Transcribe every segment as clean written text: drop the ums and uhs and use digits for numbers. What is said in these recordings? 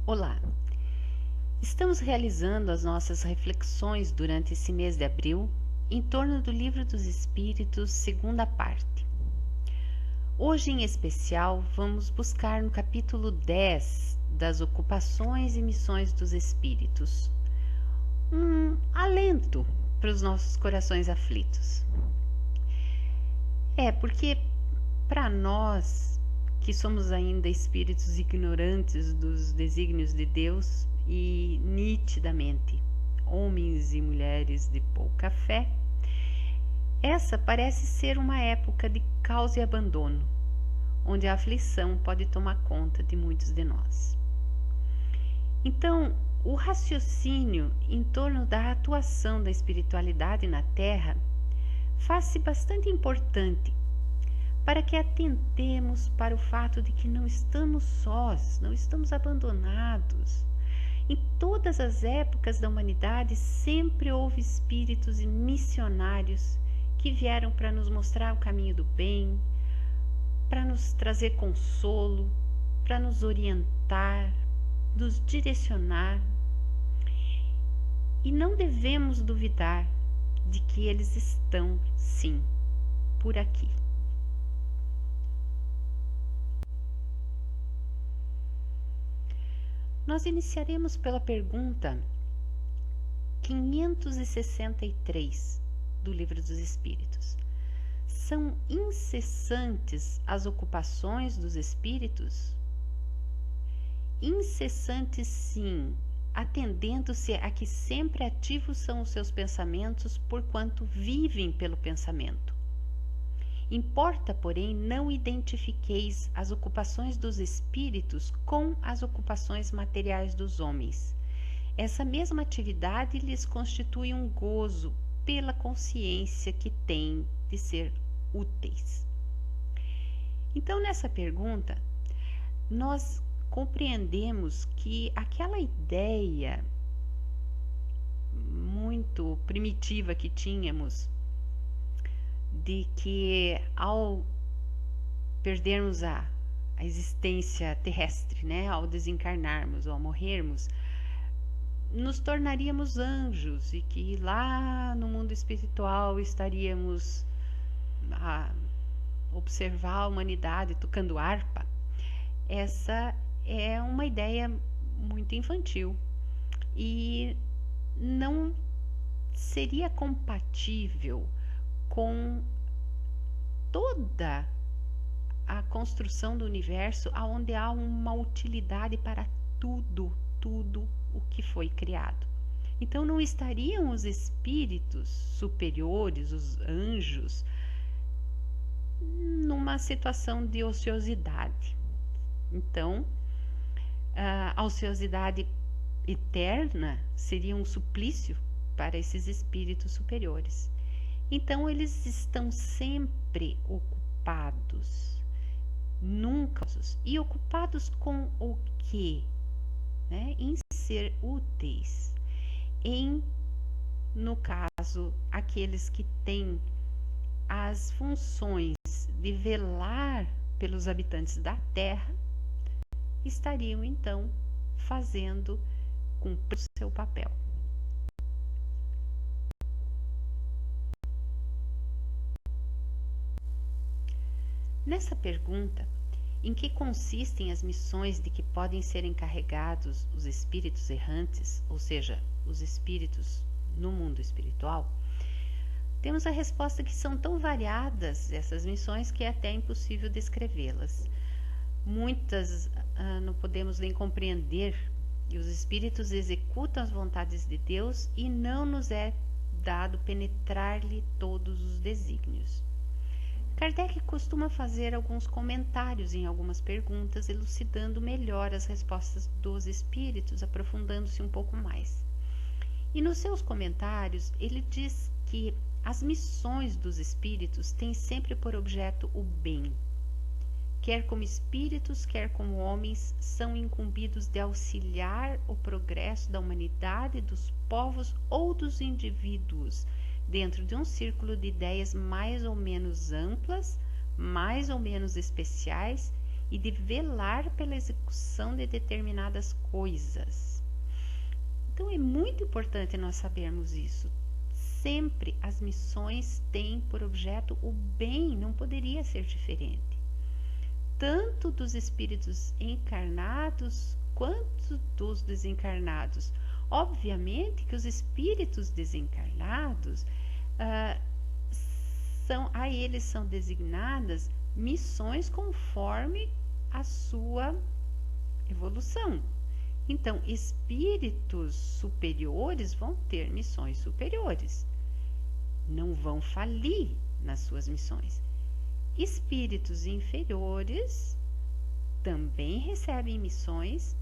Olá! Estamos realizando as nossas reflexões durante esse mês de abril em torno do Livro dos Espíritos, segunda parte. Hoje, em especial, vamos buscar no capítulo 10 das Ocupações e Missões dos Espíritos um alento para os nossos corações aflitos. Porque para nós que somos ainda espíritos ignorantes dos desígnios de Deus e nitidamente homens e mulheres de pouca fé, essa parece ser uma época de caos e abandono, onde a aflição pode tomar conta de muitos de nós. Então, o raciocínio em torno da atuação da espiritualidade na Terra faz-se bastante importante para que atentemos para o fato de que não estamos sós, não estamos abandonados. Em todas as épocas da humanidade sempre houve espíritos e missionários que vieram para nos mostrar o caminho do bem, para nos trazer consolo, para nos orientar, nos direcionar. E não devemos duvidar de que eles estão, sim, por aqui. Nós iniciaremos pela pergunta 563 do Livro dos Espíritos. São incessantes as ocupações dos espíritos? Incessantes, sim, atendendo-se a que sempre ativos são os seus pensamentos, porquanto vivem pelo pensamento. Importa, porém, não identifiqueis as ocupações dos espíritos com as ocupações materiais dos homens. Essa mesma atividade lhes constitui um gozo pela consciência que têm de ser úteis. Então, nessa pergunta, nós compreendemos que aquela ideia muito primitiva que tínhamos de que ao perdermos a existência terrestre, ao desencarnarmos ou ao morrermos, nos tornaríamos anjos e que lá no mundo espiritual estaríamos a observar a humanidade tocando harpa. Essa é uma ideia muito infantil e não seria compatível com toda a construção do universo, onde há uma utilidade para tudo o que foi criado. Então não estariam os espíritos superiores, os anjos, numa situação de ociosidade. Então, a ociosidade eterna seria um suplício para esses espíritos superiores. Então, eles estão sempre ocupados, nunca. E ocupados com o quê? Em ser úteis. No caso, aqueles que têm as funções de velar pelos habitantes da Terra, estariam, então, cumprir o seu papel. Nessa pergunta, em que consistem as missões de que podem ser encarregados os espíritos errantes, ou seja, os espíritos no mundo espiritual, temos a resposta que são tão variadas essas missões que é até impossível descrevê-las. Muitas não podemos nem compreender, e os espíritos executam as vontades de Deus e não nos é dado penetrar-lhe todos os desígnios. Kardec costuma fazer alguns comentários em algumas perguntas, elucidando melhor as respostas dos espíritos, aprofundando-se um pouco mais. E nos seus comentários, ele diz que as missões dos espíritos têm sempre por objeto o bem. Quer como espíritos, quer como homens, são incumbidos de auxiliar o progresso da humanidade, dos povos ou dos indivíduos, dentro de um círculo de ideias mais ou menos amplas, mais ou menos especiais e de velar pela execução de determinadas coisas. Então é muito importante nós sabermos isso. Sempre as missões têm por objeto o bem, não poderia ser diferente. Tanto dos espíritos encarnados quanto dos desencarnados. Obviamente que os espíritos desencarnados, a eles são designadas missões conforme a sua evolução. Então, espíritos superiores vão ter missões superiores, não vão falir nas suas missões. Espíritos inferiores também recebem missões,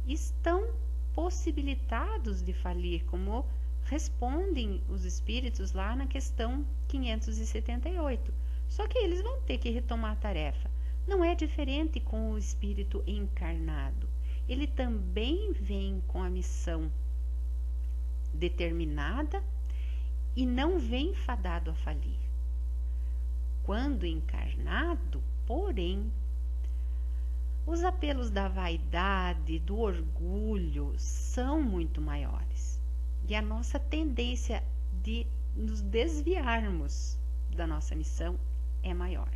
estão possibilitados de falir, como respondem os espíritos lá na questão 578. Só que eles vão ter que retomar a tarefa. Não é diferente com o espírito encarnado. Ele também vem com a missão determinada e não vem fadado a falir. Quando encarnado, porém, os apelos da vaidade, do orgulho são muito maiores. E a nossa tendência de nos desviarmos da nossa missão é maior.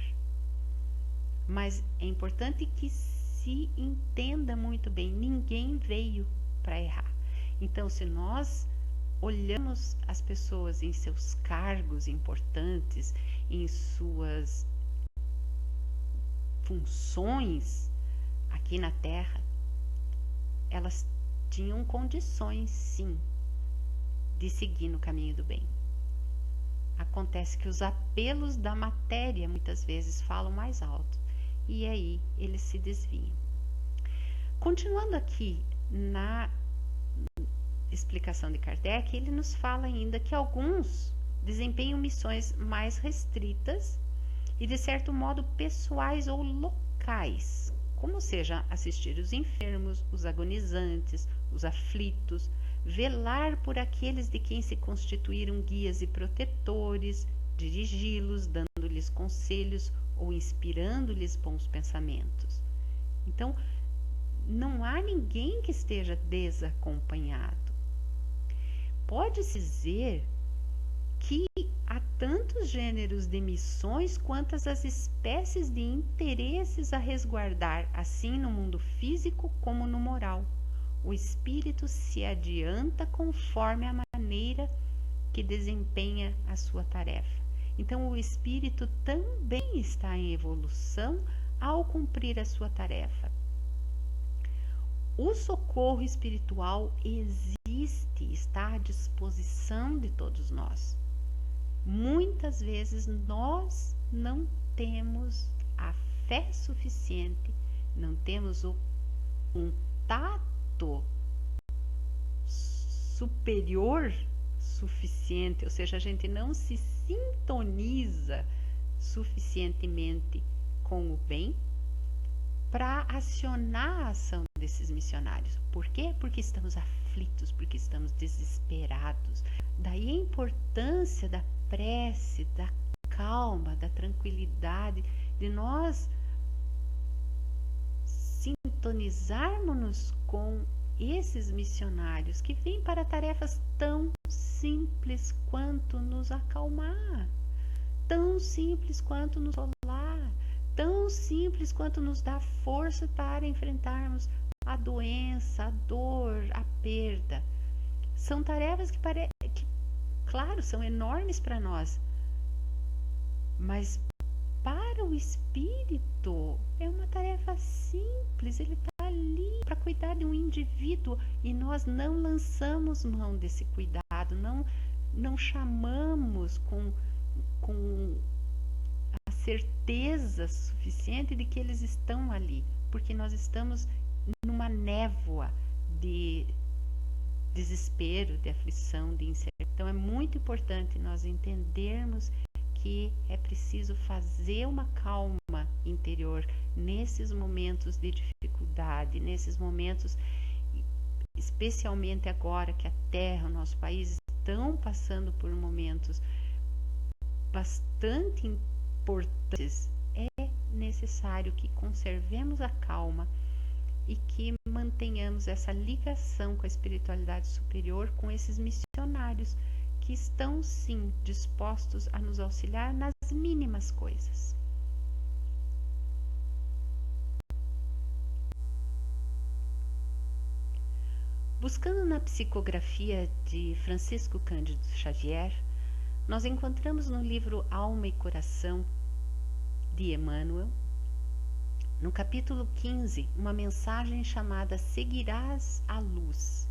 Mas é importante que se entenda muito bem, ninguém veio para errar. Então, se nós olhamos as pessoas em seus cargos importantes, em suas funções aqui na Terra, elas tinham condições, sim, de seguir no caminho do bem. Acontece que os apelos da matéria muitas vezes falam mais alto e aí eles se desviam. Continuando aqui na explicação de Kardec, ele nos fala ainda que alguns desempenham missões mais restritas e de certo modo pessoais ou locais, como seja assistir os enfermos, os agonizantes, os aflitos, velar por aqueles de quem se constituíram guias e protetores, dirigi-los, dando-lhes conselhos ou inspirando-lhes bons pensamentos. Então, não há ninguém que esteja desacompanhado. Pode-se dizer que há tantos gêneros de missões quantas as espécies de interesses a resguardar, assim no mundo físico como no moral. O espírito se adianta conforme a maneira que desempenha a sua tarefa. Então, o espírito também está em evolução ao cumprir a sua tarefa. O socorro espiritual existe, está à disposição de todos nós. Muitas vezes nós não temos a fé suficiente, não temos o contato superior suficiente, ou seja, a gente não se sintoniza suficientemente com o bem para acionar a ação desses missionários. Por quê? Porque estamos aflitos, porque estamos desesperados. Daí a importância da prece, da calma, da tranquilidade, de nós sintonizarmos-nos com esses missionários que vêm para tarefas tão simples quanto nos acalmar, tão simples quanto nos consolar, tão simples quanto nos dar força para enfrentarmos a doença, a dor, a perda. São tarefas que claro, são enormes para nós, mas para o espírito é uma tarefa simples. Ele está ali para cuidar de um indivíduo e nós não lançamos mão desse cuidado, não chamamos com a certeza suficiente de que eles estão ali, porque nós estamos numa névoa de desespero, de aflição, de incerteza. Então é muito importante nós entendermos que é preciso fazer uma calma interior nesses momentos de dificuldade, nesses momentos, especialmente agora que a Terra, o nosso país, estão passando por momentos bastante importantes. É necessário que conservemos a calma e que mantenhamos essa ligação com a espiritualidade superior, com esses missionários que estão sim dispostos a nos auxiliar nas mínimas coisas. Buscando na psicografia de Francisco Cândido Xavier, nós encontramos no livro Alma e Coração de Emmanuel, no capítulo 15, uma mensagem chamada Seguirás a Luz.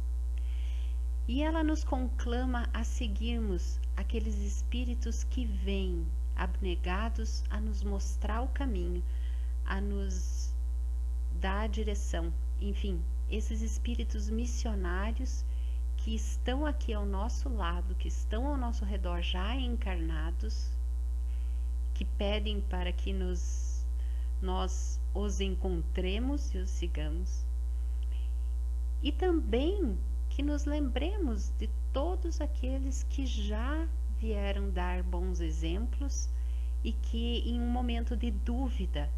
E ela nos conclama a seguirmos aqueles espíritos que vêm abnegados a nos mostrar o caminho, a nos dar a direção. Enfim, esses espíritos missionários que estão aqui ao nosso lado, que estão ao nosso redor já encarnados, que pedem para que nós os encontremos e os sigamos, e também que nos lembremos de todos aqueles que já vieram dar bons exemplos e que em um momento de dúvida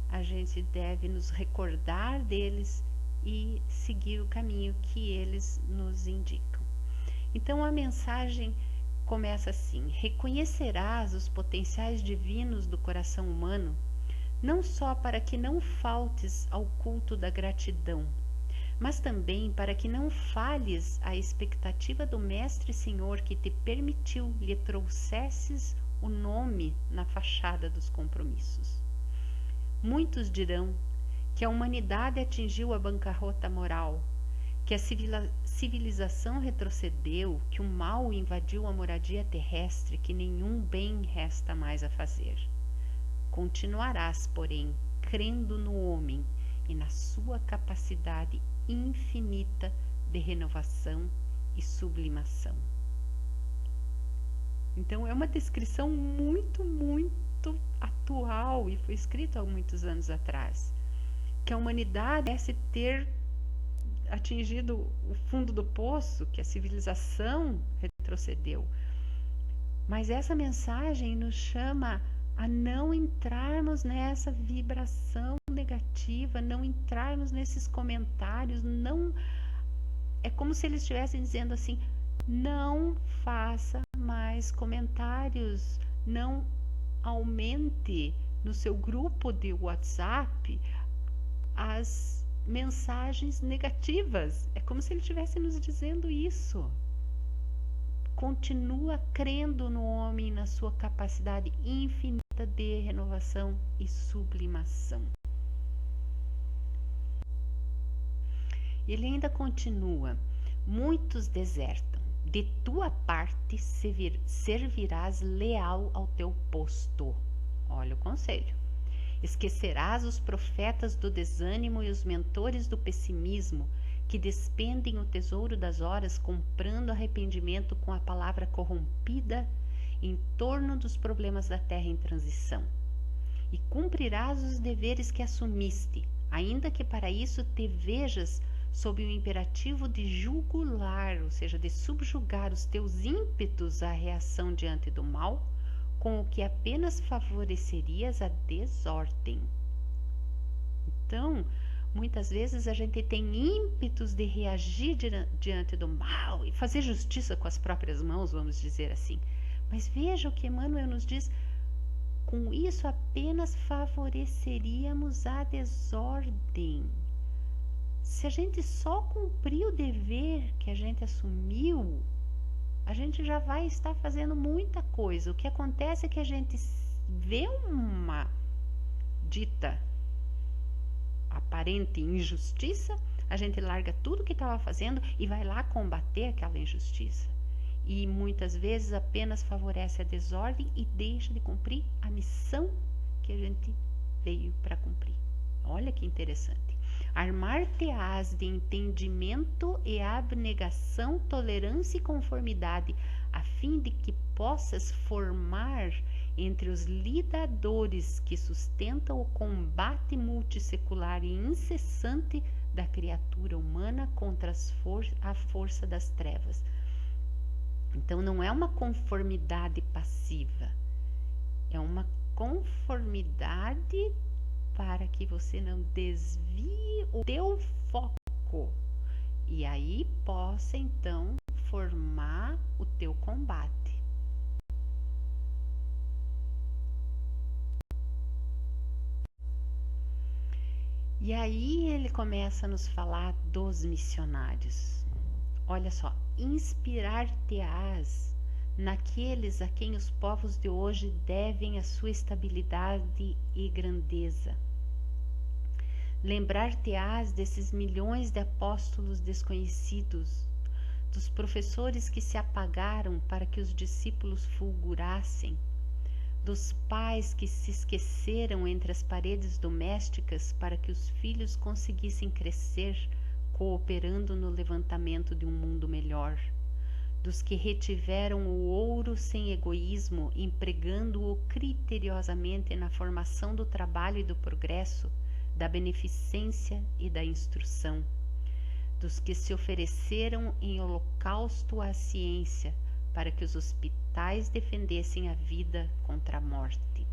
a gente deve nos recordar deles e seguir o caminho que eles nos indicam. Então a mensagem começa assim: reconhecerás os potenciais divinos do coração humano, não só para que não faltes ao culto da gratidão, mas também para que não falhes à expectativa do Mestre Senhor que te permitiu lhe trouxesses o nome na fachada dos compromissos. Muitos dirão que a humanidade atingiu a bancarrota moral, que a civilização retrocedeu, que o mal invadiu a moradia terrestre, que nenhum bem resta mais a fazer. Continuarás, porém, crendo no homem e na sua capacidade infinita de renovação e sublimação. Então é uma descrição muito, muito atual e foi escrita há muitos anos atrás, que a humanidade parece ter atingido o fundo do poço, que a civilização retrocedeu. Mas essa mensagem nos chama a não entrarmos nessa vibração negativa, não entrarmos nesses comentários, não. É como se eles estivessem dizendo assim: não faça mais comentários, não aumente no seu grupo de WhatsApp as mensagens negativas. É como se ele estivesse nos dizendo isso. Continua crendo no homem e na sua capacidade infinita de renovação e sublimação. Ele ainda continua: muitos desertam, de tua parte servirás leal ao teu posto. Olha o conselho. Esquecerás os profetas do desânimo e os mentores do pessimismo, que despendem o tesouro das horas comprando arrependimento com a palavra corrompida em torno dos problemas da terra em transição. E cumprirás os deveres que assumiste, ainda que para isso te vejas sob o imperativo de jugular, ou seja, de subjugar os teus ímpetos à reação diante do mal, com o que apenas favorecerias a desordem. Então, muitas vezes a gente tem ímpetos de reagir diante do mal e fazer justiça com as próprias mãos, vamos dizer assim. Mas veja o que Emmanuel nos diz: com isso apenas favoreceríamos a desordem. Se a gente só cumprir o dever que a gente assumiu, a gente já vai estar fazendo muita coisa. O que acontece é que a gente vê uma dita aparente injustiça, a gente larga tudo que estava fazendo e vai lá combater aquela injustiça. E muitas vezes apenas favorece a desordem e deixa de cumprir a missão que a gente veio para cumprir. Olha que interessante. Armar-te-ás de entendimento e abnegação, tolerância e conformidade, a fim de que possas formar entre os lidadores que sustentam o combate multissecular e incessante da criatura humana contra a força das trevas. Então não é uma conformidade passiva, é uma conformidade para que você não desvie o teu foco e aí possa então formar o teu combate. E aí ele começa a nos falar dos missionários. Olha só, inspirar-te-ás naqueles a quem os povos de hoje devem a sua estabilidade e grandeza. Lembrar-te-ás desses milhões de apóstolos desconhecidos, dos professores que se apagaram para que os discípulos fulgurassem, dos pais que se esqueceram entre as paredes domésticas para que os filhos conseguissem crescer, cooperando no levantamento de um mundo melhor, dos que retiveram o ouro sem egoísmo, empregando-o criteriosamente na formação do trabalho e do progresso, da beneficência e da instrução, dos que se ofereceram em holocausto à ciência, para que os hospitais defendessem a vida contra a morte,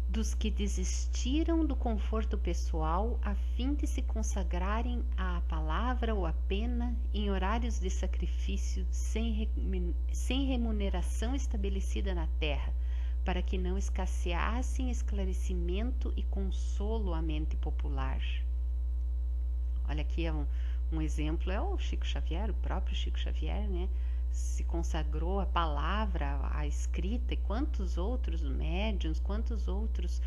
dos que desistiram do conforto pessoal a fim de se consagrarem à palavra ou à pena em horários de sacrifício sem remuneração estabelecida na terra, para que não escasseassem esclarecimento e consolo à mente popular. Olha, aqui é um exemplo, é o Chico Xavier, o próprio Chico Xavier, né? Se consagrou à palavra, à escrita, e quantos outros médiuns, quantos outros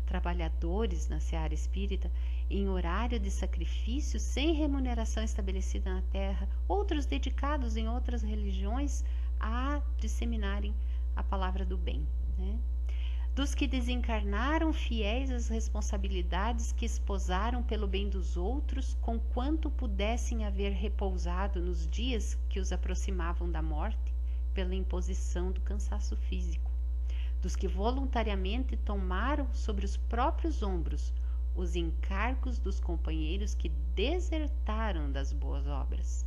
trabalhadores na seara espírita, em horário de sacrifício, sem remuneração estabelecida na terra, outros dedicados em outras religiões a disseminarem a palavra do bem, né? Dos que desencarnaram fiéis às responsabilidades que esposaram pelo bem dos outros, conquanto pudessem haver repousado nos dias que os aproximavam da morte, pela imposição do cansaço físico. Dos que voluntariamente tomaram sobre os próprios ombros os encargos dos companheiros que desertaram das boas obras.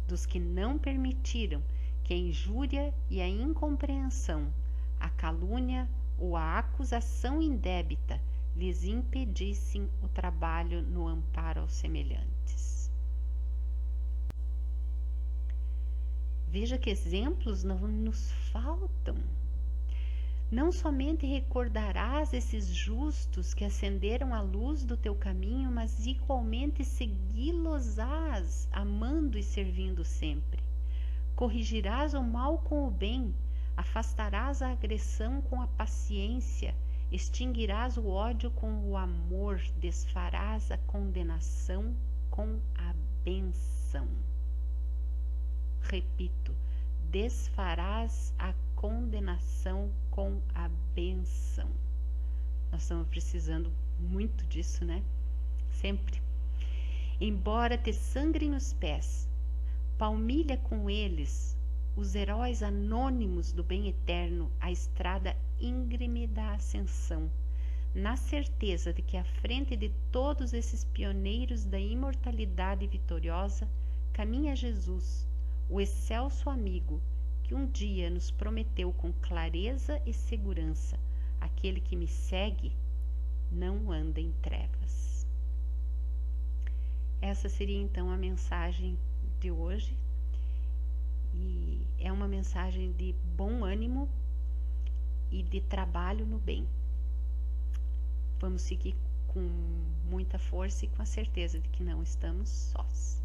Dos que não permitiram que a injúria e a incompreensão, a calúnia ou a acusação indébita lhes impedissem o trabalho no amparo aos semelhantes. Veja que exemplos não nos faltam. Não somente recordarás esses justos que acenderam a luz do teu caminho, mas igualmente segui-los-ás, amando e servindo sempre. Corrigirás o mal com o bem, afastarás a agressão com a paciência, extinguirás o ódio com o amor, desfarás a condenação com a bênção. Repito, desfarás a condenação com a bênção. Nós estamos precisando muito disso, né? Sempre. Embora te sangrem os pés, palmilha com eles os heróis anônimos do bem eterno a estrada íngreme da ascensão, na certeza de que à frente de todos esses pioneiros da imortalidade vitoriosa caminha Jesus, o excelso amigo que um dia nos prometeu com clareza e segurança: aquele que me segue não anda em trevas. Essa seria então a mensagem de hoje. E é uma mensagem de bom ânimo e de trabalho no bem. Vamos seguir com muita força e com a certeza de que não estamos sós.